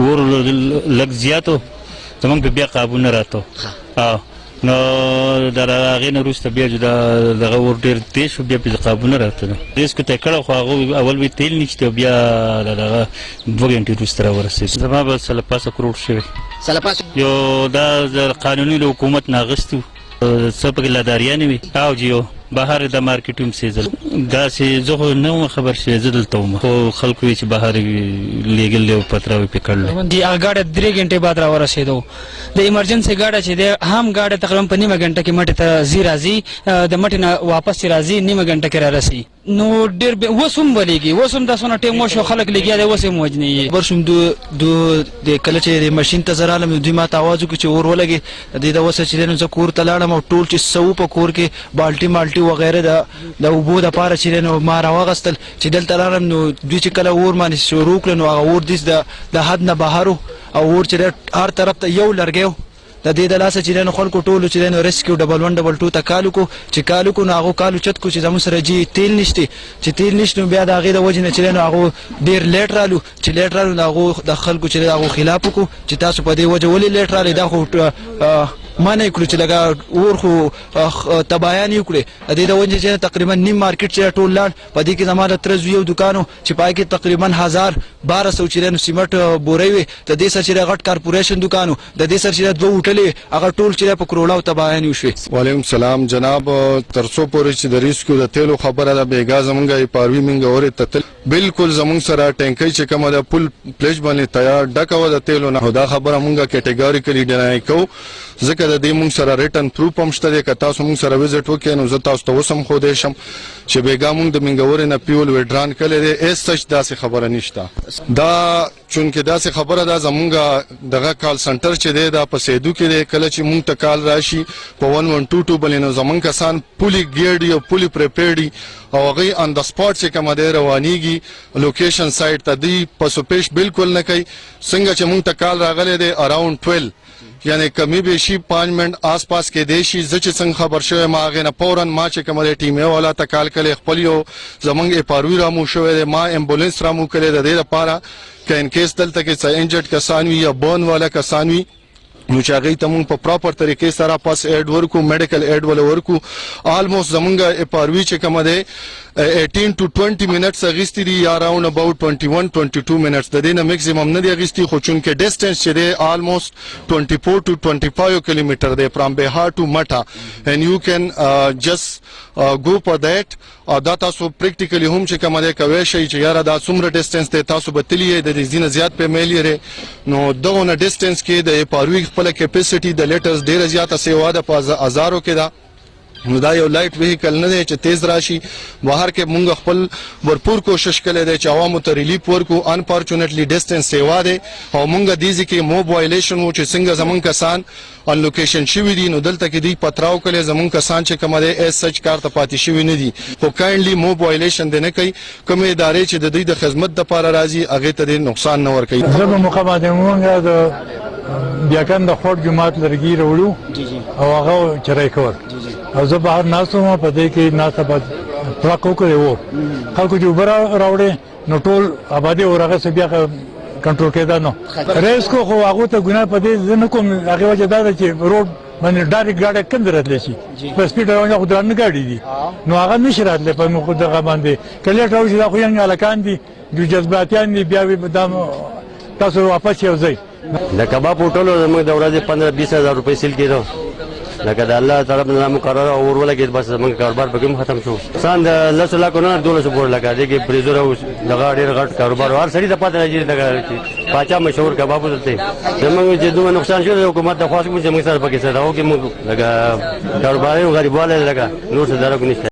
اور لږ زیاتو زمونږ په بیا قابو نه راته نو د هغې نه وروسته بیا دغه اور ډېر تېز شو بیا پې قابو نه راته نو ریسکو ته یې کړه خو هغه اول به تیل نشته او بیا د هغه 2 غنټې وروسته راورسېد زما به سلپاسه کروړ شوی یو دا د قانوني د حکومت نه اخیستي وو څه پکې لاداریانې وي او جیو بهر د مارکیټ هم سېځل داسې زه خو نه وم خبر شوی زه دلته وم خو خلکو وی چې بهر لېږل دی او پتراوې پې کړل هغه ګاډی 3 غنټې بعد راورسېدو د ایمرجنسي ګاډی چې دی هم ګاډی تقریبا په نیمه غنټه کې مټې ته ځي راځي د مټې نه واپس چې راځي نیمه غنټه کې رارسي نو ډېر اوس هم بلیږي اوس هم دا څونه ټایم وشو خلک لګیا دی اوس هم وجنې خبر شوم د کله چې د ماشین ته زه رالم دوی ما ته اواز وکړو چې اور ولګي د دې د اوسه چې دی نو زه کور ته لاړم او ټول چې څه وو په کور کې بالټي مالټي وغیره د اوبو دپاره چې دی نو ما راواغستل چې دلته رالم نو دوی چې کله اور باندې شروع کړه نو هغه اور داسې د حد نه بهر و او اور چې دی هر طرف ته یو لرګی و د دې د لاسه چې دی نو خلکو ټولو چې دی نو ریسکیو 112 ته کال وکړو چې کال وکړو نو هغو کال اوچت کړو چې زموږ سره جي تیل نشته چې تیل نشته نو بیا د هغې د وجې نه چې دی نو هغو ډېر لیټ رالو چې لیټ رالو نو هغو د خلکو چې دی هغو خلاف وکړو چې تاسو په دې وجه ولې لیټ رالی دا خو منع یې کړو چې لږه اور خو تبایان یې وکړې د دې د وجې چې تقریبا نیم مارکیټ چې ټول لاړ په دې کې زما د تره زوی یو دوکان و چې پای کې تقریبا 1200 چې دی نو سیمټ بورۍ وې د دې سره چې دی غټ کارپوریشن دوکان و د دې سره چې دی 2 هوټلې هغه ټول چې دی په کروړاو تبایان یې وشوې وعلیکم السلام جناب تر څو پورې چې د ریسکو د تیلو خبره ده بېګا زمونږ پاروي مونږ اورې ته تل بالکل زمونږ سره ټینکۍ چې کومه ده پل پلیج باندې تیار ډکه وه د تیلو نه دا خبره مونږ کیټګوریکلي ډینای کوو ځکه د دې مونږ سره ریټن پروف هم شته دی که تاسو مونږ سره وزټ وکړئ نو زه تاسو ته اوس هم ښودی شم چې بېګا مونږ د منګورې نه پیول وډران کړی دی ایز سچ داسې خبره نشته دا چونکې داسې خبره ده زمونږ دغه کال سنټر چې دی دا په سیدو کې دی کله چې مونږ ته کال راشي په 1122 باندې نو زمونږ کسان پولي ګیډ او پولي پریپیرډ او هغوی آن د سپاټ چې کومه دی روانېږي لوکیشن سایټ ته دوی پسوپیش بالکل نه کوي څنګه چې مونږ ته کال راغلی دی اراؤنډ 12 یعنی کمی بیشی 5 منټ آس پاس کې دی شي زه چې څنګه خبر شوی ما هغې نه فورا ما چې کومه دی ټیمې والا ته کال کړی خپل یو زمونږ اپاروي رامو شوی دی ما امبولینس رامو کړی د دې لپاره که انکیس دلته کې څه انجرډ کسان وي یا برن والا کسان وي نو چې هغې ته مونږ په پراپر طریقې سره پس ایډ ورکو میډیکل ایډ وله ورکو آلموسټ زمونږ اپاروي چې کومه دی 18 to 20 منټس اغیستی دی یا راوند اباوت 21-22 منټس د دې نه میکسیمم نه دی اغیستی خو چونکې ډسټنس چې دی آلموسٹ 24 to 25 کیلومتر دی فرام بهار ټو مټا and you can just go for that او دا تاسو پریکټیکلی هم چې کومه دی کوی شئ چې یاره دا څومره ډسټنس دی تاسو به تللی یې د دې ځینه زیات پیمیل یې نو دغونه ډسټنس کې د اپاروي خپله کیپیسټي د لیټرز ډېره زیاته سیوا ده په هزارو کې ده نو دا یو لایټ ویهیکل نه دی چې تیز راشي بهر کې مونږ خپل ورپور کوشش کړی دی چې عوامو ته ریلیف ورکو انفارچونیټلی ډسټنس سیوا دی او مونږ دې ځای کې موب وایلیشن و چې څنګه زمونږ کسان ان لوکیشن شوي دي نو دلته کې دوی پتراو کړی زمونږ کسان چې کومه دی ایز سچ کار ته پاتې شوي نه دي خو کاینډلي موب وایلیشن دی نه کوي کومې ادارې چې د دوی د خدمت دپاره راځي هغې ته دې نقصان نه ورکوي زه به موقع باندې مونږ د بیاکن د خوړ جومات لرګي راوړو او هغه چرای کول او زه بهر ناست وم په دې کې ناسته به پړک وکړی و خلکو چې اوبه راوړې نو ټول ابادي او هغه بیا کنټرول کېده نو ریسکو خو هغو ته ګناه په دې زه نه کوم هغې وجه دا ده چې روډ باندې ډایرکټ ګاډی کم راتلی شي په سپیډ روانه خو درانه ګاډي دي نو هغه نشي راتلی په دغه باندې که لیټ راشي دا خو ینګ هلکان دي دوی جذباتیان دي بیا دا تاسو واپس یو ځئ د کباب هوټلو زموږ د ورځې 15-20 هزار روپۍ سیل کېدو لکه د الله طرف نه مقرره او اور ولګېد بس زموږ کاروبار پکې هم ختم شو سان د 10 لکو نه 12 پورې لکه دې کې پریزور او دغه ډېر غټ کاروبار هر سړي ته پته راځي دغه پاچا مشهور کباب دلته زموږ چې دومره نقصان شو د حکومت د خواست موږ زموږ سره پکې سره او کې موږ لکه کاروبار غریبواله لکه نور څه درک نشته